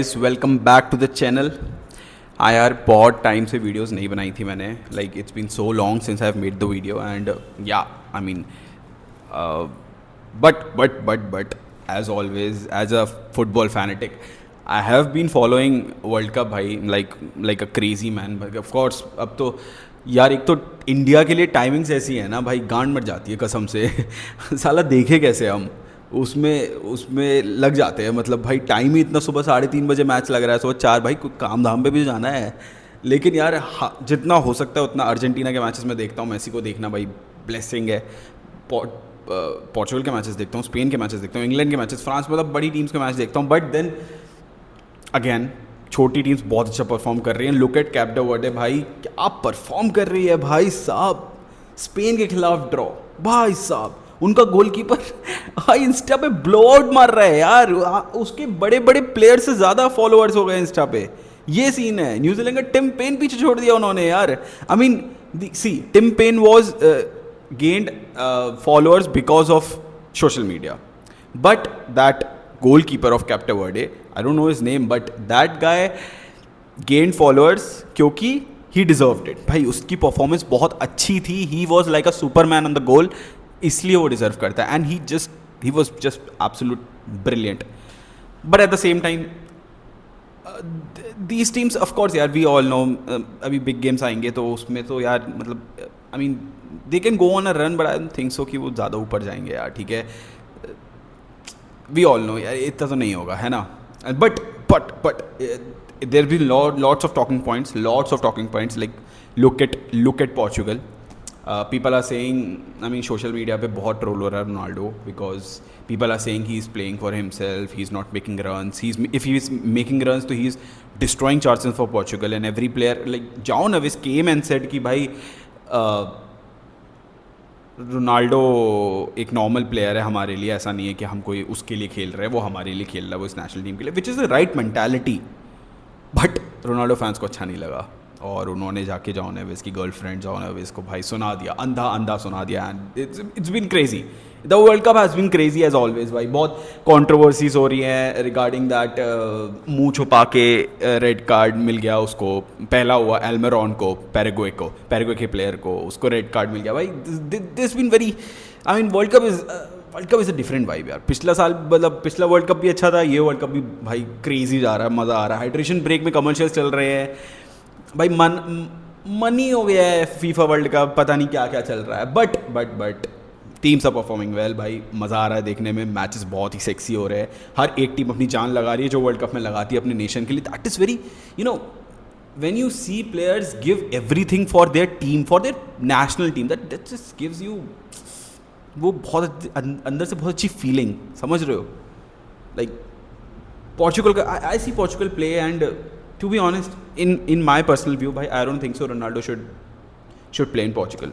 Welcome back to the channel. हाँ यार, बहुत टाइम से वीडियोस नहीं बनाई थी मैंने। Like it's been so long since I have made the video and या I mean but as always as a football fanatic I have been following World Cup भाई, like a crazy man. Of course अब तो यार एक तो India के लिए timings ऐसी है ना भाई, गांड मच जाती है कसम से। साला देखे कैसे हम उसमें उसमें लग जाते हैं। मतलब भाई टाइम ही इतना, सुबह 3:30 बजे मैच लग रहा है, सुबह 4, भाई कुछ काम धाम पे भी जाना है। लेकिन यार जितना हो सकता है उतना अर्जेंटीना के मैचेस में देखता हूँ। मेसी को देखना भाई ब्लेसिंग है। पोर्चुगल के मैचेस देखता हूँ, स्पेन के मैचेस देखता हूँ, इंग्लैंड के मैचेस, फ्रांस, मतलब बड़ी टीम्स के मैच देखता हूँ। बट देन अगेन छोटी टीम्स बहुत अच्छा परफॉर्म कर रही हैं। लुक एट कैप वर्डे भाई, क्या परफॉर्म कर रही है भाई साहब। स्पेन के खिलाफ ड्रॉ भाई साहब, उनका गोलकीपर भाई इंस्टा पे ब्लो आउट मार रहा है यार। उसके बड़े बड़े प्लेयर से ज़्यादा फॉलोअर्स हो गए इंस्टा पे। ये सीन है। न्यूजीलैंड का टिम पेन पीछे छोड़ दिया उन्होंने यार। I mean see, Tim Payne was gained followers because of social media, but that goalkeeper of Cape Verde, I don't know his name, but that guy gained followers क्योंकि he deserved it भाई। उसकी performance बहुत अच्छी थी। he was like a superman on the goal, इसलिए वो deserve करता है। and he was just absolute brilliant. but at the same time these teams of course यार, we all know अभी बिग गेम्स आएंगे तो उसमें तो यार मतलब I mean they can go on a run, but I don't think so कि वो ज़्यादा ऊपर जाएंगे यार। ठीक है, वी ऑल नो यार इतना तो नहीं होगा, है ना। But there be lots of talking points like look at Portugal. People are saying, I mean social media पे बहुत ट्रोल हो रहा है Ronaldo, because people are saying he is playing for himself, he is not making runs, if he is making runs तो he is destroying chances for Portugal. And every player like Joao Neves came and said कि भाई Ronaldo एक normal player है हमारे लिए, ऐसा नहीं है कि हम कोई उसके लिए खेल रहे हैं, वो हमारे लिए खेल रहा है, वो इस नेशनल टीम के लिए, which is the right mentality. But Ronaldo fans को अच्छा नहीं लगा और उन्होंने जाके जाओ नेवेस की गर्लफ्रेंड जाओ नेवेस को भाई सुना दिया, अंधा सुना दिया। And it's been crazy. The World Cup has been crazy as always भाई। बहुत कॉन्ट्रोवर्सीज हो रही हैं रिगार्डिंग दैट। मुंह छुपा के रेड कार्ड मिल गया उसको। पहला हुआ एल्मेरॉन को, पैराग्वे के प्लेयर को, उसको रेड कार्ड मिल गया भाई। This been very, I mean World Cup is a different vibe यार। पिछला साल मतलब पिछला वर्ल्ड कप भी अच्छा था, ये वर्ल्ड कप भी भाई क्रेजी जा रहा है, मज़ा आ रहा है। हाइड्रेशन ब्रेक में कमर्शियल्स चल रहे हैं भाई, मनी हो गया है फीफा वर्ल्ड कप, पता नहीं क्या क्या चल रहा है। But teams are performing well भाई, मज़ा आ रहा है देखने में। मैचेस बहुत ही सेक्सी हो रहे हैं। हर एक टीम अपनी जान लगा रही है जो वर्ल्ड कप में लगाती है अपने नेशन के लिए। That is very, you know, when you see players give everything for their team, for their national team, that just gives you वो बहुत अंदर से बहुत अच्छी फीलिंग, समझ रहे हो। लाइक पोर्चुगल का I see Portugal play and to be honest in my personal view भाई, I don't think so Ronaldo should play in Portugal.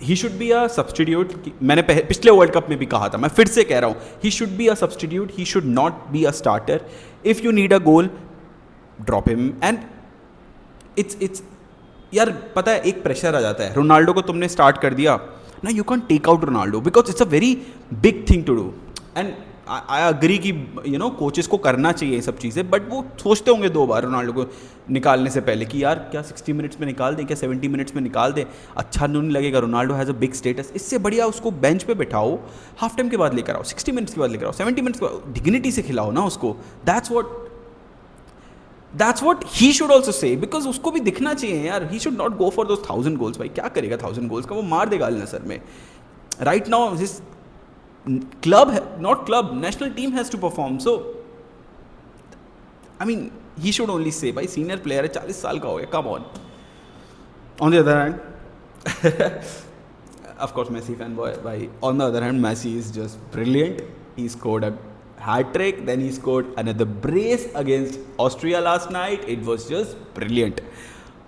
He should be a substitute. मैंने पिछले वर्ल्ड कप में भी कहा था, मैं फिर से कह रहा हूँ, ही should be a substitute, he should not be a starter. If you need a goal drop him. And it's यार पता है एक प्रेशर आ जाता है। रोनाल्डो को तुमने स्टार्ट कर दिया ना, you can take out Ronaldo because it's a very big thing to do. And I agree कि यू नो कोचेस को करना चाहिए ये सब चीज़ें, बट वो सोचते होंगे 2 बार रोनाल्डो को निकालने से पहले कि यार क्या 60 मिनट्स में निकाल दें, क्या 70 मिनट्स में निकाल दें, अच्छा नहीं लगेगा। Ronaldo has a big status, इससे बढ़िया उसको बेंच पे बैठाओ, हाफ टाइम के बाद लेकर आओ, 60 मिनट्स के बाद लेकर आओ, 70 मिनट्स के बाद, डिग्निटी से खिलाओ ना उसको। That's what he should also say, because उसको भी दिखना चाहिए यार। he should not go for those 1000 goals भाई, क्या करेगा 1000 goals का, वो मार देगा अल नसर में। right now his club, not club, national team has to perform, so I mean he should only say भाई senior player है, 40 साल का हो गया, come on the other hand of course Messi fanboy भाई, on the other hand Messi is just brilliant. He scored a hat trick, then he scored another brace against Austria last night. It was just brilliant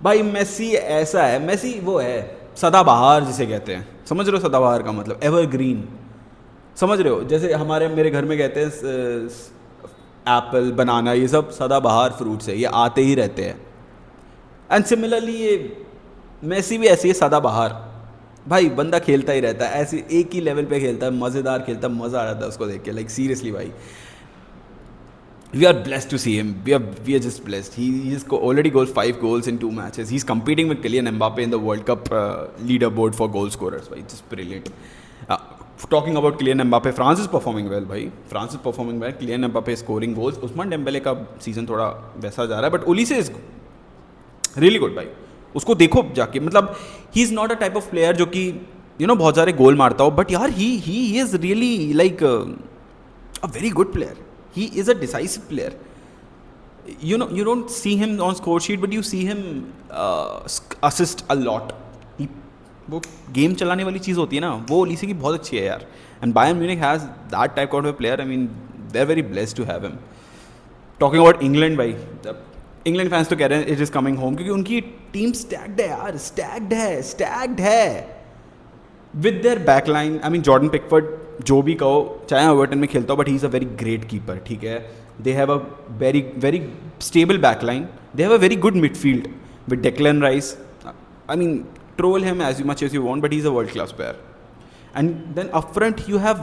भाई। Messi ऐसा है, Messi वो है सदाबहार जिसे कहते हैं, समझ रहे हो सदाबहार का मतलब एवरग्रीन, समझ रहे हो। जैसे मेरे घर में कहते हैं एप्पल, बनाना, ये सब सदाबहार फ्रूट्स है, ये आते ही रहते हैं। एंड सिमिलरली ये मेसी भी ऐसी है सदाबहार भाई, बंदा खेलता ही रहता है, ऐसे एक ही लेवल पे खेलता है, मज़ेदार खेलता है, मज़ा आ जाता है उसको देख के, लाइक सीरियसली भाई। we are blessed to see him. We are just blessed. He's already got 5 goals in 2 matches. He's competing with Kylian Mbappe in the World Cup leaderboard for goal scorers. Bhai, just brilliant. Talking about Kylian Mbappe, France is performing well. Bhai, France is performing well. Kylian Mbappe is scoring goals. Usman Dembele का season थोड़ा वैसा जा रहा है, but Olise is really good. भाई, उसको देखो जाके, मतलब he is not a type of player जो कि बहुत सारे गोल मारता हो, but यार he is really like a very good player. He is a decisive player. You don't see him on score sheet, but you see him assist a lot. वो game चलाने वाली चीज़ होती है ना, वो ओलिसे की बहुत अच्छी है यार. And Bayern Munich has that type of player. I mean they are very blessed to have him. Talking about England, भाई इंग्लैंड फैंस तो कह रहे हैं इट इज़ कमिंग होम, क्योंकि उनकी टीम स्टैक्ड है यार. स्टैक्ड है with their backline. I mean Jordan Pickford, जो भी कहो, चाहे एवर्टन में खेलता हो, but he is a very great keeper. ठीक है, they have a very very stable backline. They have a very good midfield with Declan rice. I mean troll him as much as you want, but he's a world class player. And then up front you have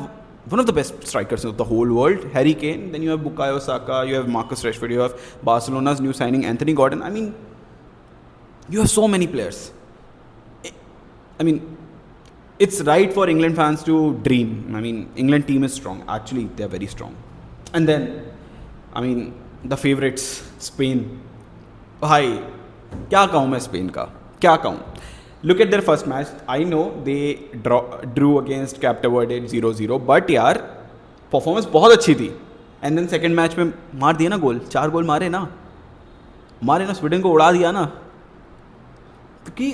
one of the best strikers of the whole world, Harry Kane. Then you have Bukayo Saka, you have Marcus Rashford, you have Barcelona's new signing Anthony Gordon. I mean, you have so many players. I mean, it's right for England fans to dream. I mean, England team is strong. Actually, they are very strong. And then, I mean, the favorites, Spain. भाई क्या कहूँ मैं Spain का, क्या कहूँ. Look at their first match. I know they drew against Cape Verde 0-0, but यार performance बहुत अच्छी थी. एंड देन सेकेंड मैच में मार दिया ना गोल, 4 गोल मारे ना, स्वीडन को उड़ा दिया ना. क्योंकि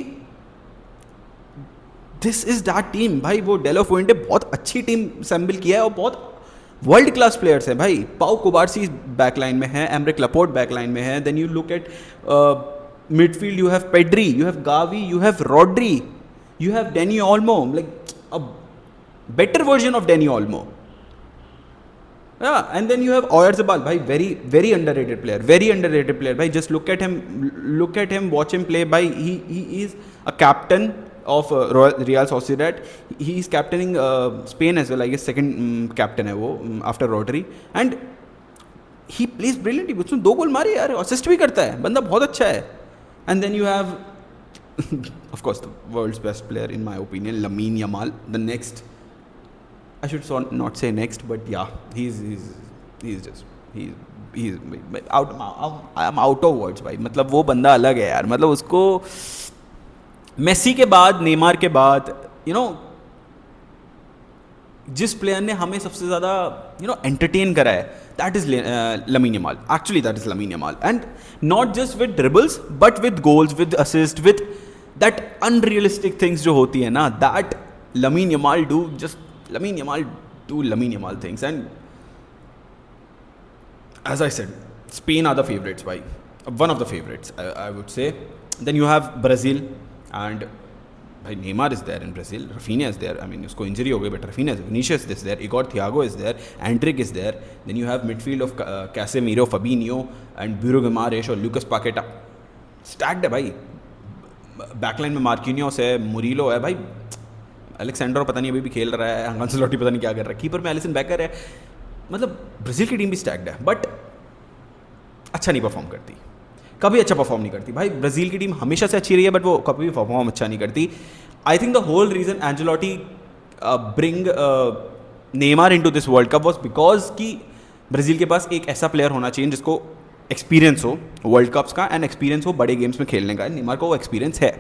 दिस इज दैट टीम भाई. वो डेलो फुएंटे बहुत अच्छी टीम असेंबल किया है और बहुत वर्ल्ड क्लास प्लेयर्स हैं भाई. पाउ कुबार्सी बैकलाइन में है, एमरिक लपोर्ट बैकलाइन में है. Then you look at midfield, you have Pedri, you have Gavi, you have Rodri, you have Dani Olmo, like a better version of Dani Olmo. Yeah, and then you have Oyarzabal, bhai, very very underrated player, bhai. Just look at him, watch him play, bhai. He is a captain of Real Sociedad. He is captaining Spain as well, I guess second captain है वो after Rodri, and he plays brilliantly. उसने 2 गोल मारे यार, assist भी करता है, बंदा बहुत अच्छा है. And then you have, of course, the world's best player, in my opinion, Lamine Yamal. The next, I should not say next, but yeah, he's out. I'm out of words, भाई. मतलब वो बंदा अलग है यार. मतलब उसको मेसी के बाद, नेमार के बाद, जिस प्लेयर ने हमें सबसे ज़्यादा एंटरटेन करा है, that is Lamine Yamal. Actually, that is Lamine Yamal. And not just with dribbles, but with goals, with assists, with that unrealistic things जो होती है ना, that Lamine Yamal do Lamine Yamal things. And as I said, Spain are the favorites, bhai. One of the favorites, I would say. Then you have Brazil, and भाई Neymar is there in Brazil, Raphinha is there. I mean उसको injury हो गई, but Raphinha is, Vinicius is there, Igor Thiago is there, Endrick is there. Then you have midfield of Casemiro, Fabinho and Bruno Guimaraes और Lucas पाकेटा. Stacked है भाई. Backline में Marquinhos है, Murillo है भाई. अलेक्सेंड्रो पता नहीं अभी भी खेल रहा है, अंसलोटी पता नहीं क्या कर रहा है, कीपर में एलिसन बेकर है. मतलब ब्राज़ील की टीम भी स्टैक्ड है, बट अच्छा नहीं परफॉर्म करती, कभी अच्छा परफॉर्म नहीं करती भाई. ब्राज़ील की टीम हमेशा से अच्छी रही है, बट वो कभी भी परफॉर्म अच्छा नहीं करती. I think the whole reason Ancelotti bring Neymar into this World Cup was because कि ब्राज़ील के पास एक ऐसा प्लेयर होना चाहिए जिसको एक्सपीरियंस हो वर्ल्ड कप्स का, एंड एक्सपीरियंस हो बड़े गेम्स में खेलने का. नेमार को वो एक्सपीरियंस है,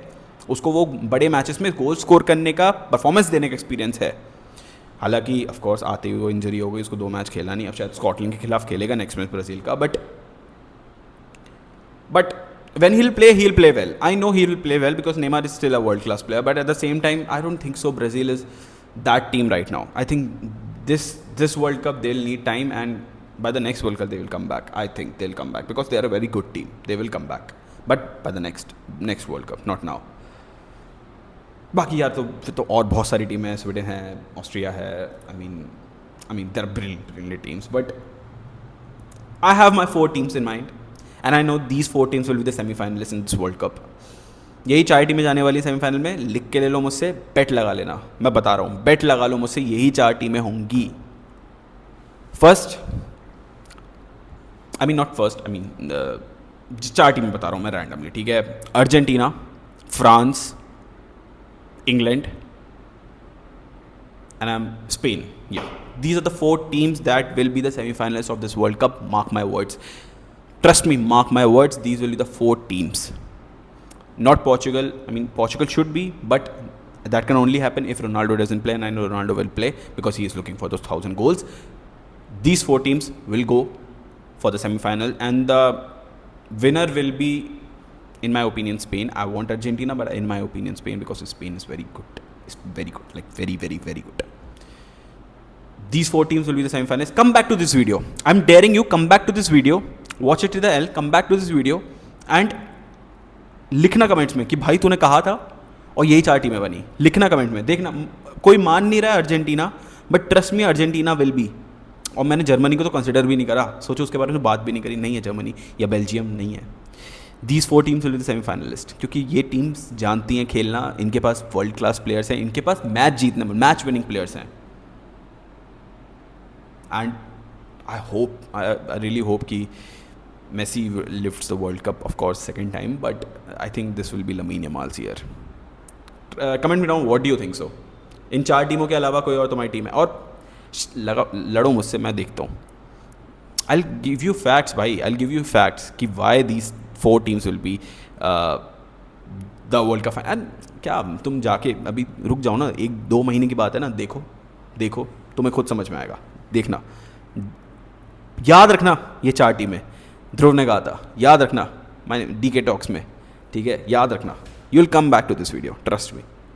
उसको वो बड़े मैचेस में गोल स्कोर करने का, परफॉर्मेंस देने का एक्सपीरियंस है. हालांकि ऑफकोर्स आते हुए इंजरी हो गई, उसको 2 मैच खेला नहीं. अब शायद स्कॉटलैंड के खिलाफ खेलेगा नेक्स्ट मैच ब्राज़ील का, but when he'll play well. I know he'll play well because Neymar is still a world class player, but at the same time I don't think so Brazil is that team right now. I think this World Cup they'll need time, and by the next World Cup they will come back. I think they'll come back because they are a very good team. They will come back, but by the next World Cup, not now. बाकी यार तो फिर तो और बहुत सारी टीमें हैं, स्वीडन है, ऑस्ट्रिया है. I mean there are brilliant teams, but I have my 4 teams in mind. And I know these 4 teams will be the semi-finalists in this World Cup. यही 4 टीमें जाने वाली सेमीफाइनल में. लिख के ले लो मुझसे, बेट लगा लेना. मैं बता रहा हूँ, बेट लगा लो मुझसे, यही 4 टीमें होंगी. First, I mean not first, I mean 4 टीमें बता रहा हूँ मैं रैंडमली, ठीक है? Argentina, France, England and Spain. Yeah, these are the 4 teams that will be the semi-finalists of this World Cup. Mark my words. Trust me, mark my words. These will be the 4 teams. Not Portugal. I mean, Portugal should be, but that can only happen if Ronaldo doesn't play, and I know Ronaldo will play because he is looking for those 1,000 goals. These 4 teams will go for the semi-final, and the winner will be, in my opinion, Spain. I want Argentina, but in my opinion, Spain, because Spain is very good. It's very good, like very, very, very good. These 4 teams will be the semi-finalists. Come back to this video. I'm daring you, come back to this video. Watch it to the end. Come back to this video and लिखना comments में कि भाई तूने कहा था और यही 4 टीमें बनी. लिखना कमेंट में. देखना कोई मान नहीं रहा है Argentina, but trust me Argentina will be. और मैंने जर्मनी को तो कंसिडर भी नहीं करा, सोचो उसके बारे में बात भी नहीं करी. नहीं है जर्मनी या बेल्जियम, नहीं है. These 4 teams will be the semi-finalists, क्योंकि ये टीम्स जानती हैं खेलना, इनके पास वर्ल्ड क्लास प्लेयर्स हैं, इनके पास मैच जीतने में मैच विनिंग प्लेयर्स हैं. एंड आई रियली होप कि Messi lifts the World Cup, of course second time, but I think this will be Lamine Yamal's year. Comment में down, what do you think so? इन 4 टीमों के अलावा कोई और तुम्हारी टीम है? और लड़ो मुझसे, मैं देखता हूँ. I'll give you facts भाई, I'll give you facts कि why these 4 teams will be the World Cup. And क्या तुम जाके अभी रुक जाओ ना, 1-2 महीने की बात है ना. देखो तुम्हें खुद समझ में आएगा. देखना, याद रखना ये 4 टीमें. ध्रुव ने कहा था, याद रखना. मैंने DK टॉक्स में, ठीक है, याद रखना. You will come back to this video, trust me.